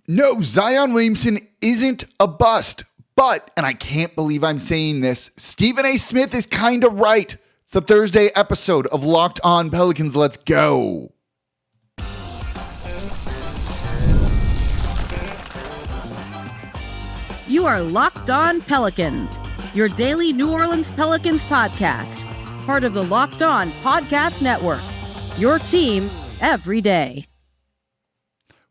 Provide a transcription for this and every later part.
No, Zion Williamson isn't a bust, but, and I can't believe I'm saying this, Stephen A. Smith is kind of right. It's the Thursday episode of Locked On Pelicans. Let's go. You are Locked On Pelicans, your daily New Orleans Pelicans podcast, part of the Locked On Podcast Network, your team every day.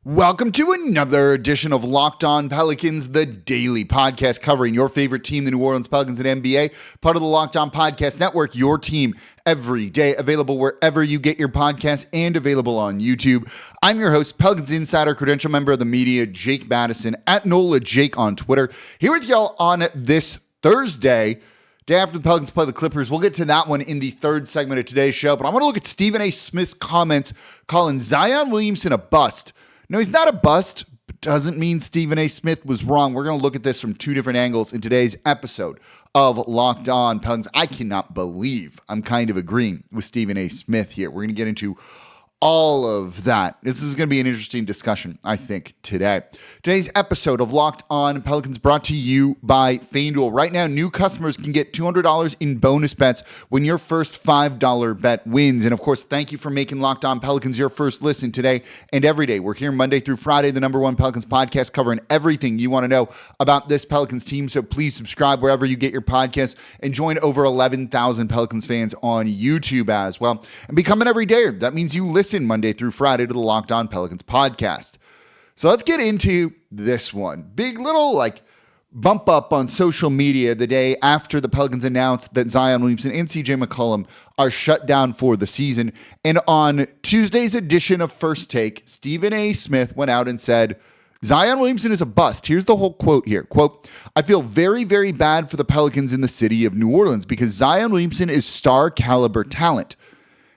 Welcome to another edition of Locked On Pelicans, the daily podcast covering your favorite team, the New Orleans Pelicans and NBA, part of the Locked On Podcast Network, your team every day, available wherever you get your podcasts and available on YouTube. I'm your host, Pelicans Insider, credential member of the media, Jake Madison, at NOLA Jake on Twitter, here with y'all on this Thursday, day after the Pelicans play the Clippers. We'll get to that one in the third segment of today's show, but I want to look at Stephen A. Smith's comments calling Zion Williamson a bust. No, he's not a bust, but doesn't mean Stephen A. Smith was wrong. We're going to look at this from two different angles in today's episode of Locked On Pelicans. I cannot believe I'm kind of agreeing with Stephen A. Smith here. We're going to get into all of that. This is going to be an interesting discussion, I think, today. Today's episode of Locked On Pelicans brought to you by FanDuel. Right now, new customers can get $200 in bonus bets when your first $5 bet wins. And of course, thank you for making Locked On Pelicans your first listen today and every day. We're here Monday through Friday, the #1 Pelicans podcast, covering everything you want to know about this Pelicans team. So please subscribe wherever you get your podcasts and join over 11,000 Pelicans fans on YouTube as well. And become an everydayer. That means you listen Monday through Friday to the Locked On Pelicans podcast. So let's get into this one. Big little bump up on social media the day after the Pelicans announced that Zion Williamson and CJ McCollum are shut down for the season. And on Tuesday's edition of First Take, Stephen A. Smith went out and said, Zion Williamson is a bust. Here's the whole quote here. Quote, I feel very, very bad for the Pelicans in the city of New Orleans because Zion Williamson is star caliber talent.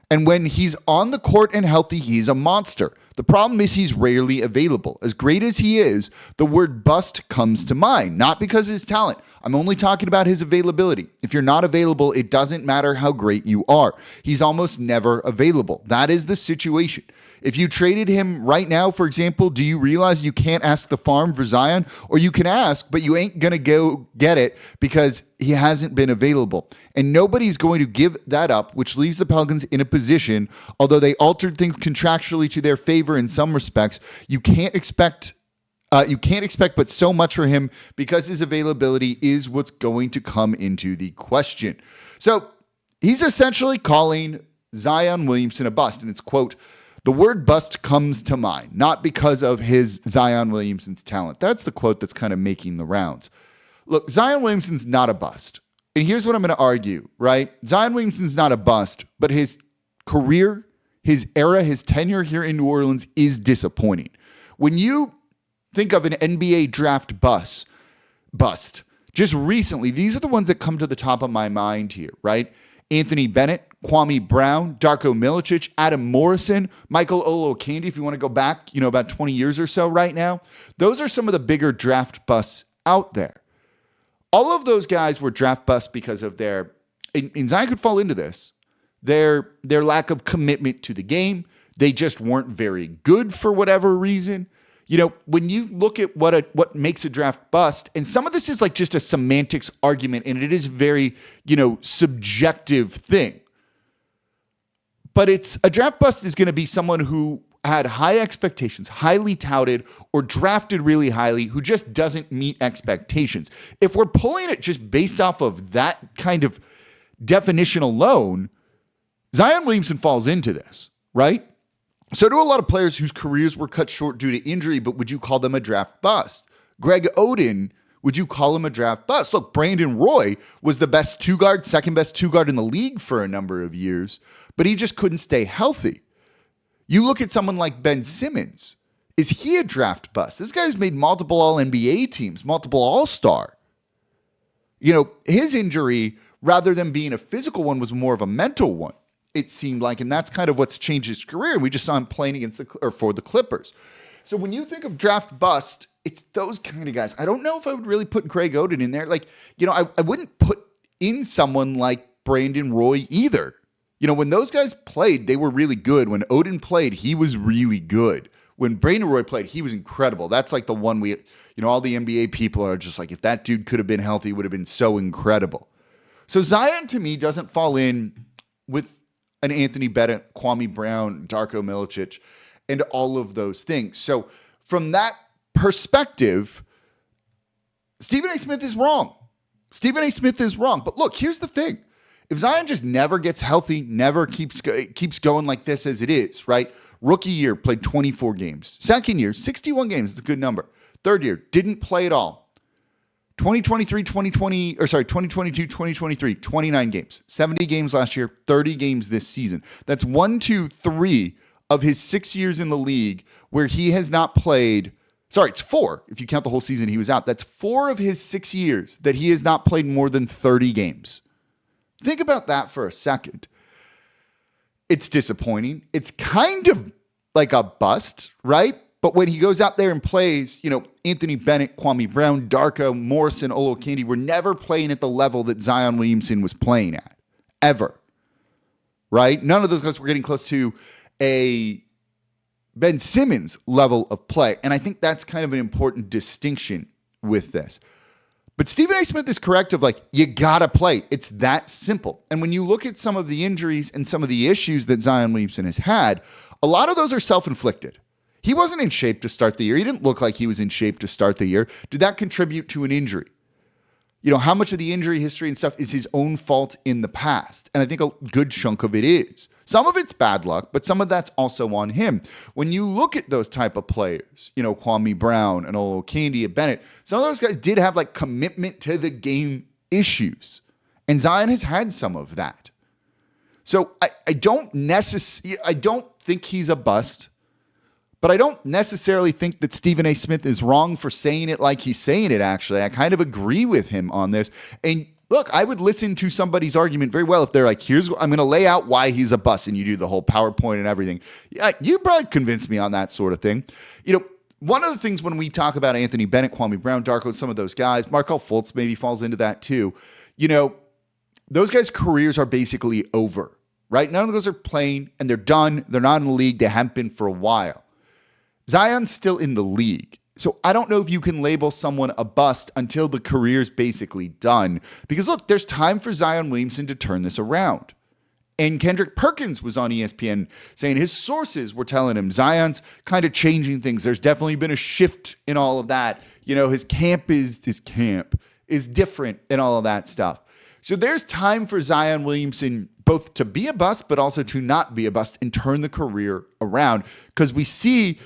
And when he's on the court and healthy, he's a monster. The problem is he's rarely available. As great as he is, the word bust comes to mind, not because of his talent. I'm only talking about his availability. If you're not available, it doesn't matter how great you are. He's almost never available. That is the situation. If you traded him right now, for example, do you realize you can't ask the farm for Zion? Or you can ask, but you ain't going to go get it because he hasn't been available. And nobody's going to give that up, which leaves the Pelicans in a position, although they altered things contractually to their favor in some respects, you can't expect but so much for him because his availability is what's going to come into the question. So he's essentially calling Zion Williamson a bust. And it's, quote, the word bust comes to mind, not because of his Zion Williamson's talent. That's the quote that's kind of making the rounds. Look, Zion Williamson's not a bust. And here's what I'm going to argue, right? Zion Williamson's not a bust, but his career, his era, his tenure here in New Orleans is disappointing. When you think of an NBA draft bust, just recently, these are the ones that come to the top of my mind here, right? Anthony Bennett, Kwame Brown, Darko Milicic, Adam Morrison, Michael Olowokandi, if you want to go back, about 20 years or so right now. Those are some of the bigger draft busts out there. All of those guys were draft busts because of their, and Zion could fall into this, their lack of commitment to the game. They just weren't very good for whatever reason. When you look at what makes a draft bust, and some of this is just a semantics argument, and it is very, subjective thing. But a draft bust is going to be someone who had high expectations, highly touted, or drafted really highly, who just doesn't meet expectations. If we're pulling it just based off of that kind of definition alone, Zion Williamson falls into this, right? So do a lot of players whose careers were cut short due to injury, but would you call them a draft bust? Greg Oden, would you call him a draft bust? Look, Brandon Roy was the best second best two guard in the league for a number of years, but he just couldn't stay healthy. You look at someone like Ben Simmons. Is he a draft bust? This guy's made multiple All-NBA teams, multiple All-Star. His injury, rather than being a physical one, was more of a mental one, it seemed like, and that's kind of what's changed his career. We just saw him playing for the Clippers. So when you think of draft bust, it's those kind of guys. I don't know if I would really put Greg Oden in there. I wouldn't put in someone like Brandon Roy either. When those guys played, they were really good. When Oden played, he was really good. when Brandon Roy played, he was incredible. That's like the one all the NBA people are just like, if that dude could have been healthy, it would have been so incredible. So Zion, to me, doesn't fall in with an Anthony Bennett, Kwame Brown, Darko Milicic, and all of those things. So from that perspective, Stephen A. Smith is wrong. Stephen A. Smith is wrong. But look, here's the thing. If Zion just never gets healthy, never keeps going like this as it is, right? Rookie year, played 24 games. Second year, 61 games. It's a good number. Third year, didn't play at all. 2022, 2023, 29 games. 70 games last year, 30 games this season. That's 1, 2, 3 of his 6 years in the league where he has not played. Sorry, it's 4. If you count the whole season he was out. That's 4 of his 6 years that he has not played more than 30 games. Think about that for a second. It's disappointing. It's kind of like a bust, right? But when he goes out there and plays, Anthony Bennett, Kwame Brown, Darko, Morrison, Olokandi were never playing at the level that Zion Williamson was playing at, ever, right? None of those guys were getting close to a Ben Simmons level of play. And I think that's kind of an important distinction with this. But Stephen A. Smith is correct of you gotta play. It's that simple. And when you look at some of the injuries and some of the issues that Zion Williamson has had, a lot of those are self-inflicted. He wasn't in shape to start the year. He didn't look like he was in shape to start the year. Did that contribute to an injury? How much of the injury history and stuff is his own fault in the past? And I think a good chunk of it is. Some of it's bad luck, but some of that's also on him. When you look at those type of players, Kwame Brown and Olokandi and Bennett, some of those guys did have commitment to the game issues. And Zion has had some of that. So I don't think he's a bust. But I don't necessarily think that Stephen A. Smith is wrong for saying it like he's saying it, actually. I kind of agree with him on this. And look, I would listen to somebody's argument very well if they're like, I'm going to lay out why he's a bust, and you do the whole PowerPoint and everything. Yeah, you probably convince me on that sort of thing. One of the things when we talk about Anthony Bennett, Kwame Brown, Darko, some of those guys, Markelle Fultz maybe falls into that too. Those guys' careers are basically over, right? None of those are playing, and they're done. They're not in the league. They haven't been for a while. Zion's still in the league. So I don't know if you can label someone a bust until the career's basically done. Because look, there's time for Zion Williamson to turn this around. And Kendrick Perkins was on ESPN saying his sources were telling him Zion's kind of changing things. There's definitely been a shift in all of that. His camp is different and all of that stuff. So there's time for Zion Williamson both to be a bust, but also to not be a bust and turn the career around. Because we see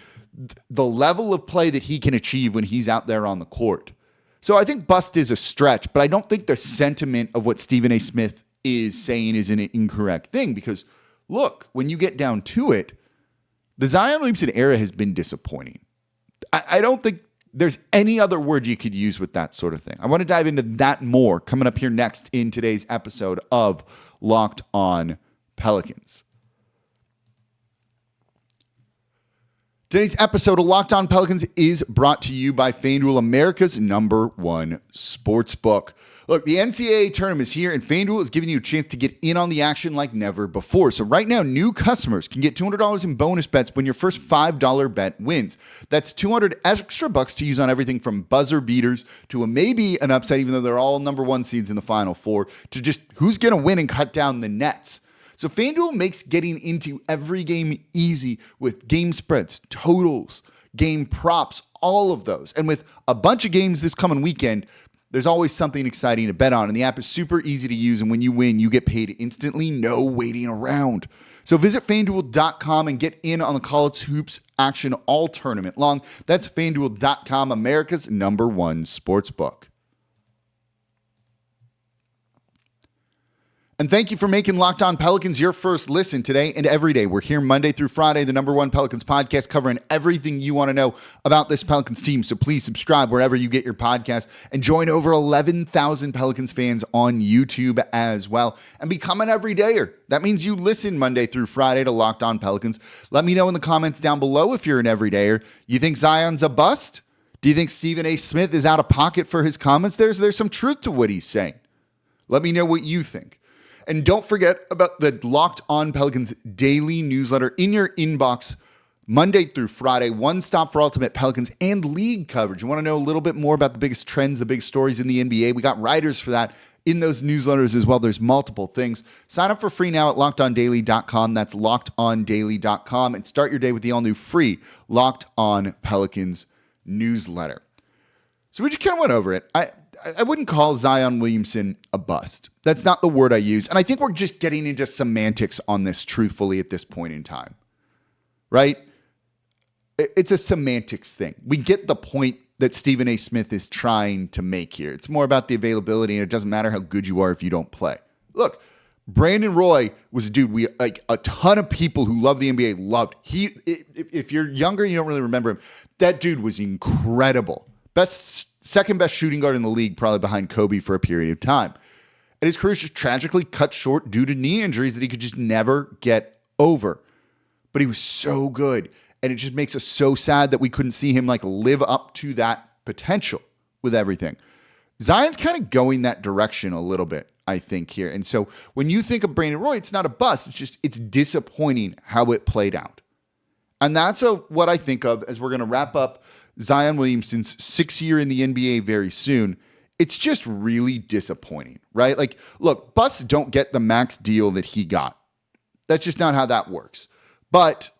the level of play that he can achieve when he's out there on the court. So I think bust is a stretch, but I don't think the sentiment of what Stephen A. Smith is saying is an incorrect thing, because look, when you get down to it, the Zion Williamson era has been disappointing. I don't think there's any other word you could use with that sort of thing. I want to dive into that more coming up here next in today's episode of Locked On Pelicans. Today's episode of Locked On Pelicans is brought to you by FanDuel, America's #1 sportsbook. Look, the NCAA tournament is here, and FanDuel is giving you a chance to get in on the action like never before. So right now, new customers can get $200 in bonus bets when your first $5 bet wins. That's $200 extra bucks to use on everything from buzzer beaters to a maybe an upset, even though they're all #1 seeds in the Final Four, to just who's going to win and cut down the nets. So FanDuel makes getting into every game easy with game spreads, totals, game props, all of those. And with a bunch of games this coming weekend, there's always something exciting to bet on. And the app is super easy to use. And when you win, you get paid instantly, no waiting around. So visit FanDuel.com and get in on the college hoops action all tournament long. That's FanDuel.com, America's #1 sportsbook. And thank you for making Locked On Pelicans your first listen today and every day. We're here Monday through Friday, the #1 Pelicans podcast, covering everything you want to know about this Pelicans team. So please subscribe wherever you get your podcast and join over 11,000 Pelicans fans on YouTube as well. And become an everydayer. That means you listen Monday through Friday to Locked On Pelicans. Let me know in the comments down below if you're an everydayer. You think Zion's a bust? Do you think Stephen A. Smith is out of pocket for his comments? There's some truth to what he's saying. Let me know what you think. And don't forget about the Locked On Pelicans daily newsletter in your inbox Monday through Friday, one stop for Ultimate Pelicans and league coverage. You want to know a little bit more about the biggest trends, the big stories in the NBA? We got writers for that in those newsletters as well. There's multiple things. Sign up for free now at LockedOnDaily.com. That's LockedOnDaily.com, and start your day with the all-new free Locked On Pelicans newsletter. So we just kind of went over it. I wouldn't call Zion Williamson a bust. That's not the word I use. And I think we're just getting into semantics on this truthfully at this point in time, right? It's a semantics thing. We get the point that Stephen A. Smith is trying to make here. It's more about the availability, and it doesn't matter how good you are if you don't play. Look, Brandon Roy was a dude a ton of people who love the NBA loved. If you're younger, you don't really remember him. That dude was incredible. Second best shooting guard in the league, probably behind Kobe for a period of time. And his career just tragically cut short due to knee injuries that he could just never get over. But he was so good. And it just makes us so sad that we couldn't see him live up to that potential with everything. Zion's kind of going that direction a little bit, I think, here. And so when you think of Brandon Roy, it's not a bust. It's disappointing how it played out. And that's what I think of as we're going to wrap up Zion Williamson's 6th year in the NBA very soon. It's just really disappointing, right? Look, busts don't get the max deal that he got. That's just not how that works. But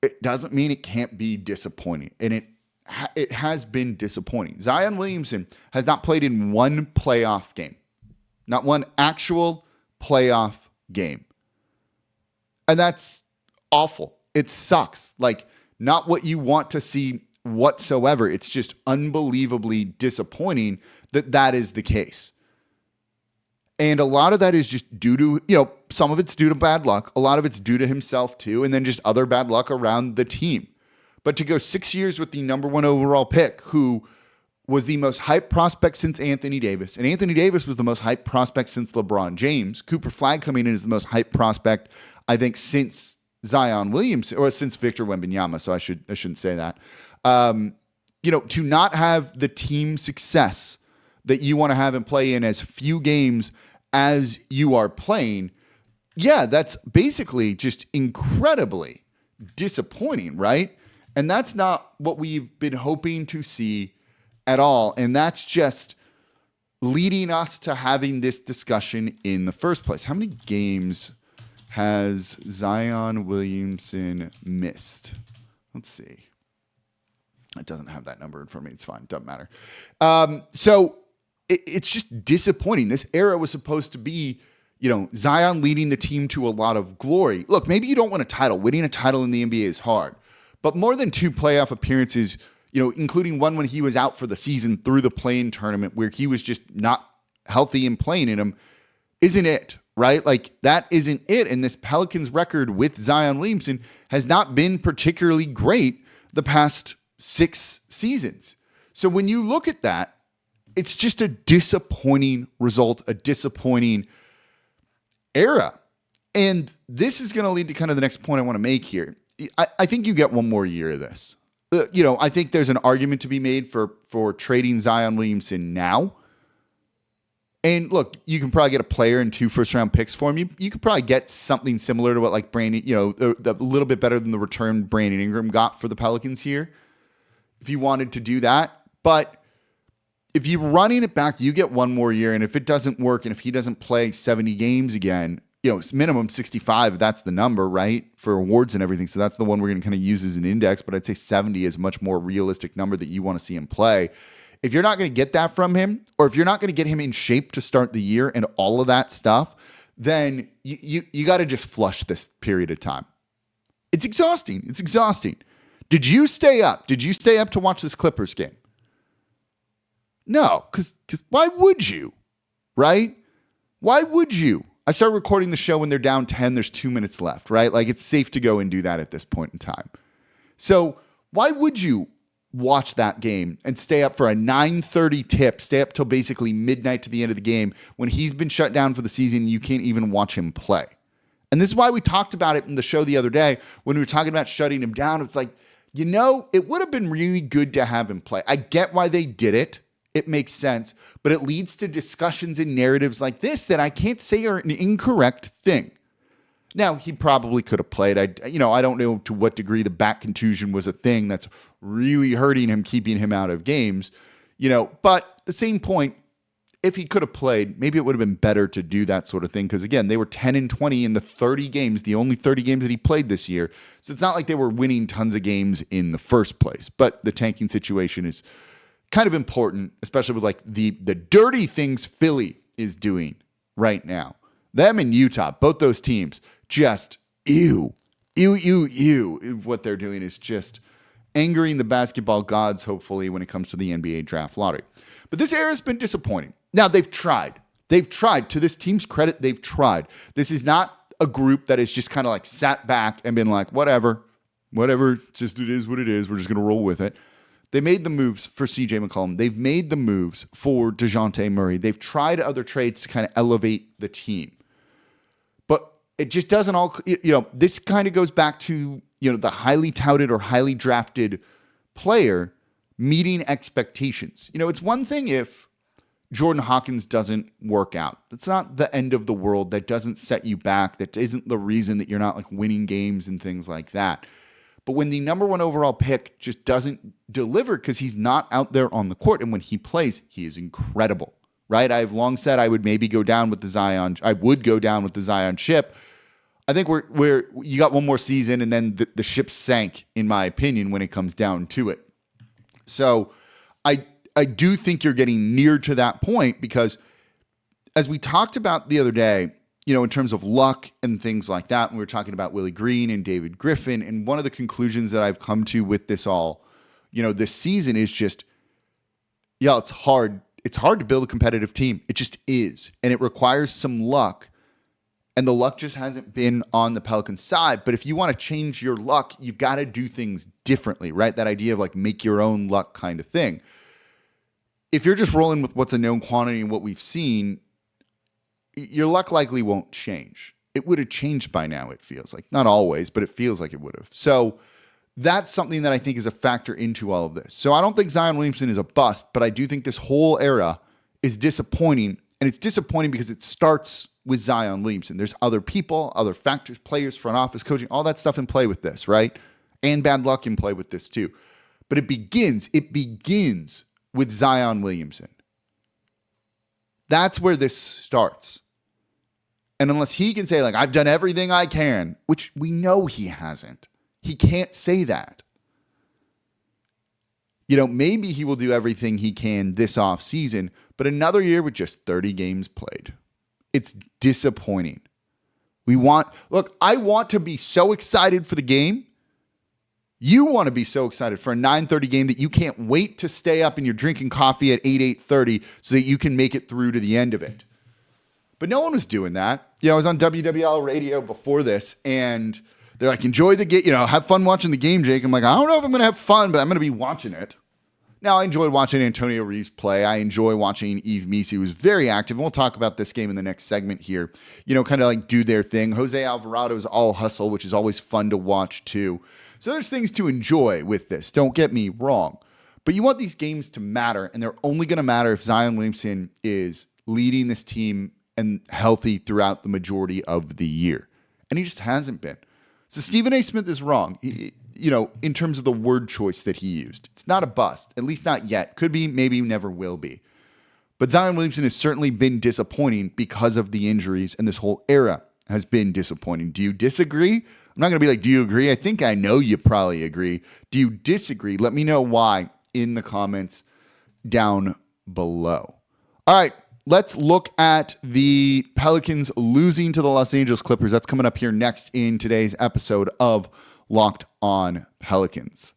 it doesn't mean it can't be disappointing. And it has been disappointing. Zion Williamson has not played in one playoff game. Not one actual playoff game. And that's awful. It sucks. Not what you want to see whatsoever. It's just unbelievably disappointing that is the case. And a lot of that is just due to, some of it's due to bad luck. A lot of it's due to himself too. And then just other bad luck around the team. But to go 6 years with the number 1 overall pick, who was the most hyped prospect since Anthony Davis. And Anthony Davis was the most hyped prospect since LeBron James. Cooper Flagg coming in is the most hyped prospect, I think, since Zion Williamson, or since Victor Wembanyama, so I shouldn't say that. To not have the team success that you want to have and play in as few games as you are playing, yeah, that's basically just incredibly disappointing, right? And that's not what we've been hoping to see at all. And that's just leading us to having this discussion in the first place. How many games has Zion Williamson missed? Let's see. It doesn't have that number in front of me. It's fine. Doesn't matter. So it's just disappointing. This era was supposed to be, Zion leading the team to a lot of glory. Look, maybe you don't win a title. Winning a title in the NBA is hard. But more than 2 playoff appearances, including one when he was out for the season through the play-in tournament where he was just not healthy and playing in them, isn't it, right? That isn't it. And this Pelicans record with Zion Williamson has not been particularly great the past 6 seasons. So when you look at that, it's just a disappointing result, a disappointing era. And this is going to lead to kind of the next point I want to make here. I think you get one more year of this. I think there's an argument to be made for trading Zion Williamson now. And look, you can probably get a player and 2 first-round picks for him. You could probably get something similar to what Brandon, a little bit better than the return Brandon Ingram got for the Pelicans here, if you wanted to do that. But if you're running it back, you get one more year. And if it doesn't work, and if he doesn't play 70 games again, it's minimum 65. That's the number, right? For awards and everything. So that's the one we're going to kind of use as an index. But I'd say 70 is a much more realistic number that you want to see him play. If you're not going to get that from him, or if you're not going to get him in shape to start the year and all of that stuff, then you got to just flush this period of time. It's exhausting. It's exhausting. Did you stay up? Did you stay up to watch this Clippers game? No, because why would you, right? Why would you? I started recording the show when they're down 10. There's 2 minutes left, right? It's safe to go and do that at this point in time. So why would you watch that game and stay up for a 9:30 tip, stay up till basically midnight to the end of the game when he's been shut down for the season and you can't even watch him play? And this is why we talked about it in the show the other day when we were talking about shutting him down. It's it would have been really good to have him play. I get why they did it. It makes sense, but it leads to discussions and narratives like this that I can't say are an incorrect thing. Now, he probably could have played. I don't know to what degree the back contusion was a thing that's really hurting him, keeping him out of games. But at the same point, if he could have played, maybe it would have been better to do that sort of thing. Because again, they were 10-20 in the 30 games, the only 30 games that he played this year. So it's not like they were winning tons of games in the first place. But the tanking situation is kind of important, especially with like the dirty things Philly is doing right now. Them and Utah, both those teams, just ew. What they're doing is just angering the basketball gods, hopefully, when it comes to the NBA draft lottery. But this era has been disappointing. Now, they've tried. To this team's credit, they've tried. This is not a group that has just kind of like sat back and been like, whatever, just it is what it is. We're just going to roll with it. They made the moves for CJ McCollum. They've made the moves for DeJounte Murray. They've tried other trades to kind of elevate the team. But it just doesn't all, this kind of goes back to, the highly touted or highly drafted player meeting expectations. It's one thing if Jordan Hawkins doesn't work out. That's not the end of the world. That doesn't set you back. That isn't the reason that you're not like winning games and things like that. But when the number one overall pick just doesn't deliver because he's not out there on the court, and when he plays, he is incredible, right? I've long said I would maybe go down with the Zion. I would go down with the Zion ship. I think you got one more season, and then the ship sank, in my opinion, when it comes down to it. So I do think you're getting near to that point because, as we talked about the other day, in terms of luck and things like that, when we were talking about Willie Green and David Griffin, and one of the conclusions that I've come to with this all, this season is just, it's hard. It's hard to build a competitive team. It just is. And it requires some luck. And the luck just hasn't been on the Pelicans side. But if you want to change your luck, you've got to do things differently, right? That idea of like make your own luck kind of thing. If you're just rolling with what's a known quantity and what we've seen, your luck likely won't change. It would have changed by now, it feels like. Not always, but it feels like it would have. So that's something that I think is a factor into all of this. So I don't think Zion Williamson is a bust, but I do think this whole era is disappointing. And it's disappointing because it starts with Zion Williamson. There's other people, other factors, players, front office, coaching, all that stuff in play with this, right? And bad luck in play with this too. But it begins with Zion Williamson. That's where this starts. And unless he can say, like, I've done everything I can, which we know he hasn't, he can't say that. Maybe he will do everything he can this offseason, but another year with just 30 games played. It's disappointing. I want to be so excited for the game. You want to be so excited for a 9:30 game that you can't wait to stay up and you're drinking coffee at 8:30 so that you can make it through to the end of it. But no one was doing that. I was on WWL radio before this, and they're like, enjoy the game, have fun watching the game, Jake. I'm like, I don't know if I'm going to have fun, but I'm going to be watching it. Now, I enjoyed watching Antonio Reeves play. I enjoy watching Yves Missi, who's very active. And we'll talk about this game in the next segment here. Kind of like do their thing. Jose Alvarado is all hustle, which is always fun to watch too. So there's things to enjoy with this. Don't get me wrong. But you want these games to matter, and they're only going to matter if Zion Williamson is leading this team and healthy throughout the majority of the year. And he just hasn't been. So Stephen A. Smith is wrong, in terms of the word choice that he used. It's not a bust, at least not yet. Could be, maybe never will be. But Zion Williamson has certainly been disappointing because of the injuries, and this whole era has been disappointing. Do you disagree? I'm not going to be like, do you agree? I think I know you probably agree. Do you disagree? Let me know why in the comments down below. All right. Let's look at the Pelicans losing to the Los Angeles Clippers. That's coming up here next in today's episode of Locked On Pelicans.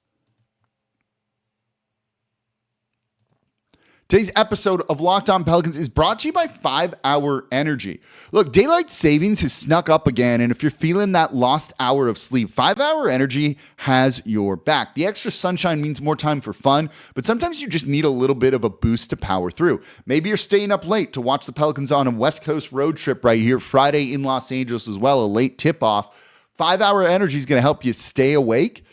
Today's episode of Locked On Pelicans is brought to you by 5 Hour Energy. Look, daylight savings has snuck up again, and if you're feeling that lost hour of sleep, 5 Hour Energy has your back. The extra sunshine means more time for fun, but sometimes you just need a little bit of a boost to power through. Maybe you're staying up late to watch the Pelicans on a West Coast road trip right here, Friday in Los Angeles as well, a late tip-off. 5 Hour Energy is going to help you stay awake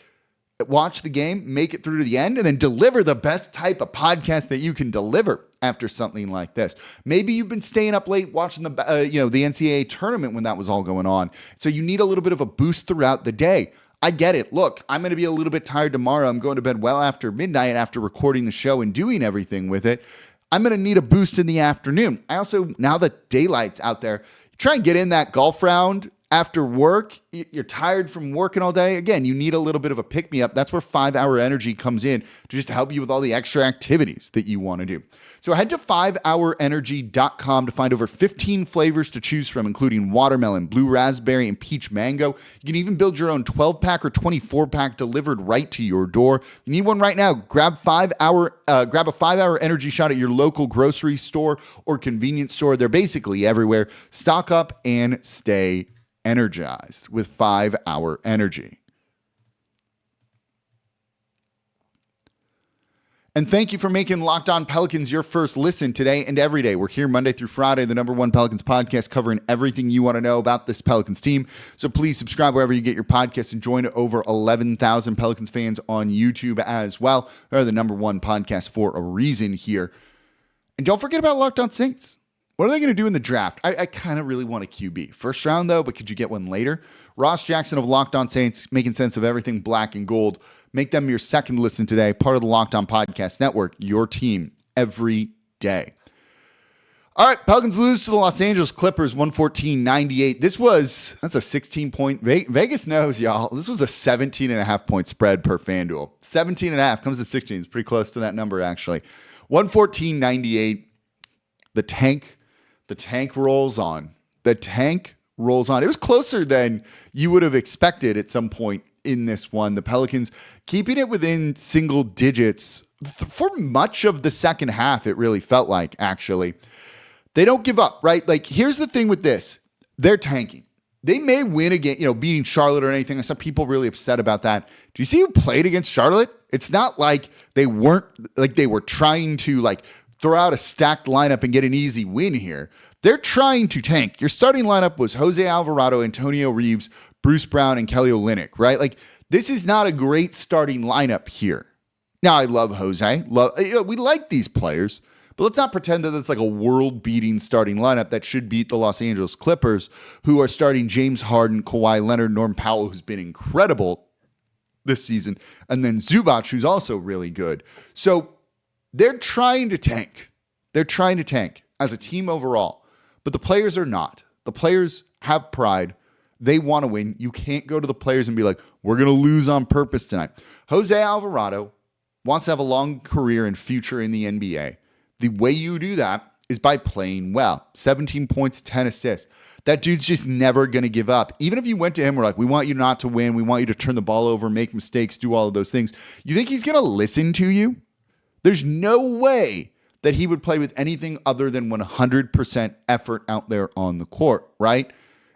watch the game, make it through to the end, and then deliver the best type of podcast that you can deliver after something like this. Maybe you've been staying up late watching the NCAA tournament when that was all going on. So you need a little bit of a boost throughout the day. I get it. Look, I'm going to be a little bit tired tomorrow. I'm going to bed well after midnight after recording the show and doing everything with it. I'm going to need a boost in the afternoon. I also, now that daylight's out there, try and get in that golf round after work. You're tired from working all day. Again, you need a little bit of a pick-me-up. That's where 5-Hour Energy comes in to just help you with all the extra activities that you want to do. So head to 5hourenergy.com to find over 15 flavors to choose from, including watermelon, blue raspberry, and peach mango. You can even build your own 12-pack or 24-pack delivered right to your door. You need one right now. Grab a 5-Hour Energy shot at your local grocery store or convenience store. They're basically everywhere. Stock up and stay energized with 5-Hour Energy. And thank you for making Locked On Pelicans your first listen today and every day. We're here Monday through Friday, the #1 Pelicans podcast, covering everything you want to know about this Pelicans team. So please subscribe wherever you get your podcast and join over 11,000 Pelicans fans on YouTube as well. They're the #1 podcast for a reason here. And don't forget about Locked On Saints. What are they going to do in the draft? I kind of really want a QB. First round, though, but could you get one later? Ross Jackson of Locked On Saints, making sense of everything black and gold. Make them your second listen today, part of the Locked On Podcast Network, your team every day. All right, Pelicans lose to the Los Angeles Clippers, 114-98. That's a 16-point. Vegas knows, y'all. This was a 17.5-point spread per FanDuel. 17.5 comes to 16. It's pretty close to that number, actually. 114-98. The tank rolls on. The tank rolls on. It was closer than you would have expected at some point in this one. The Pelicans keeping it within single digits for much of the second half, it really felt like, actually. They don't give up, right? Like, here's the thing with this. They're tanking. They may win again, beating Charlotte or anything. Some people really upset about that. Do you see who played against Charlotte? It's not like they were trying to throw out a stacked lineup and get an easy win here. They're trying to tank. Your starting lineup was Jose Alvarado, Antonio Reeves, Bruce Brown, and Kelly Olynyk, right? This is not a great starting lineup here. Now, I love Jose. We like these players, but let's not pretend that it's like a world-beating starting lineup that should beat the Los Angeles Clippers, who are starting James Harden, Kawhi Leonard, Norm Powell, who's been incredible this season, and then Zubac, who's also really good. So they're trying to tank. They're trying to tank as a team overall, but the players are not. The players have pride. They want to win. You can't go to the players and be like, we're going to lose on purpose tonight. Jose Alvarado wants to have a long career and future in the NBA. The way you do that is by playing well. 17 points, 10 assists. That dude's just never going to give up. Even if you went to him, we're like, we want you not to win. We want you to turn the ball over, make mistakes, do all of those things. You think he's going to listen to you? There's no way that he would play with anything other than 100% effort out there on the court, right?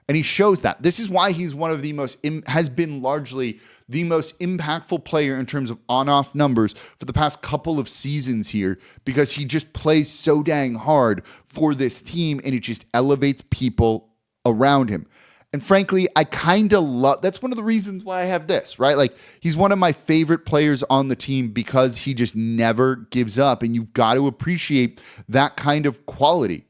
And he shows that. This is why he's one of the has been largely the most impactful player in terms of on-off numbers for the past couple of seasons here, because he just plays so dang hard for this team and it just elevates people around him. And frankly, I kind of love, that's one of the reasons why I have this, right? He's one of my favorite players on the team because he just never gives up. And you've got to appreciate that kind of quality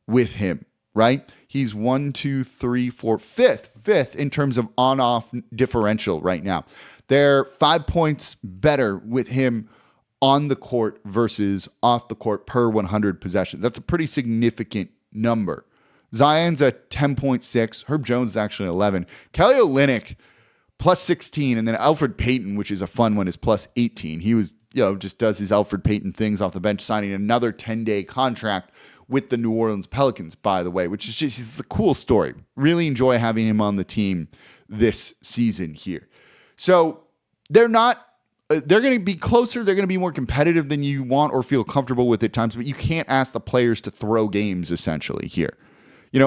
with him, right? He's 5th in terms of on-off differential right now. They're 5 points better with him on the court versus off the court per 100 possessions. That's a pretty significant number. Zion's at 10.6. Herb Jones is actually 11. Kelly Olynyk plus 16. And then Alfred Payton, which is a fun one, is plus 18. He was, just does his Alfred Payton things off the bench, signing another 10-day contract with the New Orleans Pelicans, by the way, which is just, it's a cool story. Really enjoy having him on the team this season here. So they're going to be closer. They're going to be more competitive than you want or feel comfortable with at times, but you can't ask the players to throw games essentially here.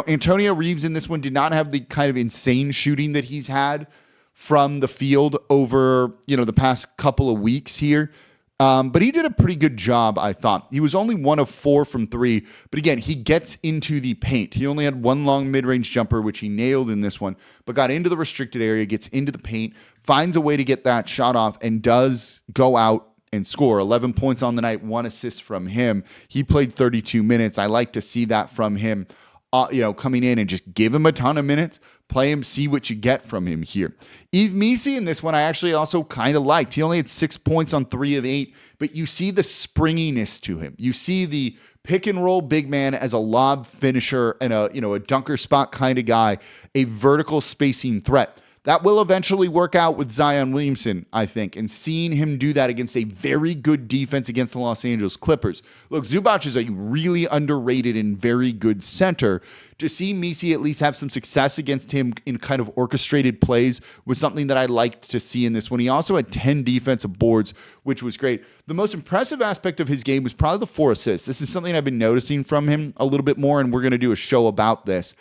Antonio Reeves in this one did not have the kind of insane shooting that he's had from the field over, the past couple of weeks here. But he did a pretty good job, I thought. He was only 1 of 4 from 3. But again, he gets into the paint. He only had one long mid-range jumper, which he nailed in this one, but got into the restricted area, gets into the paint, finds a way to get that shot off, and does go out and score. 11 points on the night, 1 assist from him. He played 32 minutes. I like to see that from him, coming in and just give him a ton of minutes, play him, see what you get from him here. Yves Missi in this one, I actually also kind of liked. He only had 6 points on 3 of 8, but you see the springiness to him. You see the pick and roll big man as a lob finisher and a dunker spot kind of guy, a vertical spacing threat. That will eventually work out with Zion Williamson, I think, and seeing him do that against a very good defense against the Los Angeles Clippers. Look, Zubac is a really underrated and very good center. To see Missi at least have some success against him in kind of orchestrated plays was something that I liked to see in this one. He also had 10 defensive boards, which was great. The most impressive aspect of his game was probably the 4 assists. This is something I've been noticing from him a little bit more, and we're going to do a show about this.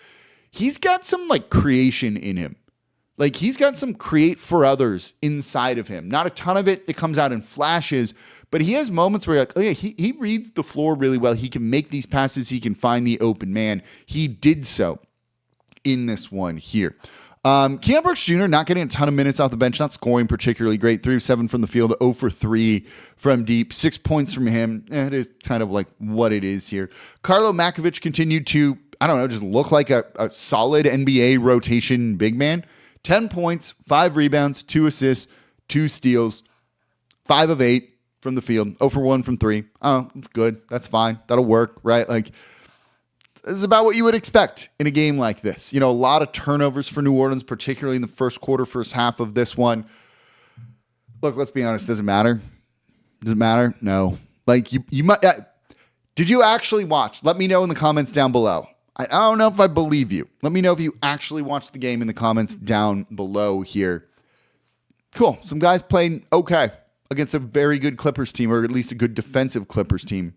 He's got some creation in him. He's got some create for others inside of him. Not a ton of it. It comes out in flashes, but he has moments where you're like, oh yeah, he reads the floor really well. He can make these passes. He can find the open man. He did so in this one here. Keon Brooks Jr. not getting a ton of minutes off the bench, not scoring particularly great. 3 of 7 from the field, 0 for 3 from deep, 6 points from him. It is kind of like what it is here. Carlo Makovic continued to, just look like a solid NBA rotation big man. 10 points, 5 rebounds, 2 assists, 2 steals, 5 of 8 from the field, 0 for 1 from 3. Oh, that's good. That's fine. That'll work, right? This is about what you would expect in a game like this. A lot of turnovers for New Orleans, particularly in the first quarter, first half of this one. Look, let's be honest. Does it matter? Does it matter? No. You might. Did you actually watch? Let me know in the comments down below. I don't know if I believe you. Let me know if you actually watched the game in the comments down below here. Cool. Some guys played okay against a very good Clippers team, or at least a good defensive Clippers team.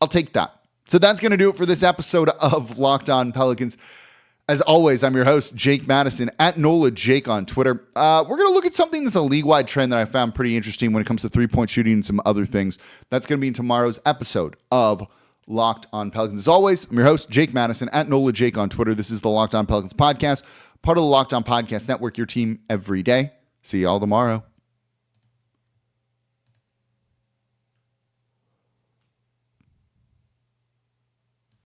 I'll take that. So that's going to do it for this episode of Locked On Pelicans. As always, I'm your host, Jake Madison, at NOLA Jake on Twitter. We're going to look at something that's a league-wide trend that I found pretty interesting when it comes to three-point shooting and some other things. That's going to be in tomorrow's episode of Locked On Pelicans. As always, I'm your host, Jake Madison, at NOLA Jake on Twitter. This is the Locked On Pelicans podcast, part of the Locked On Podcast Network, your team every day. See y'all tomorrow.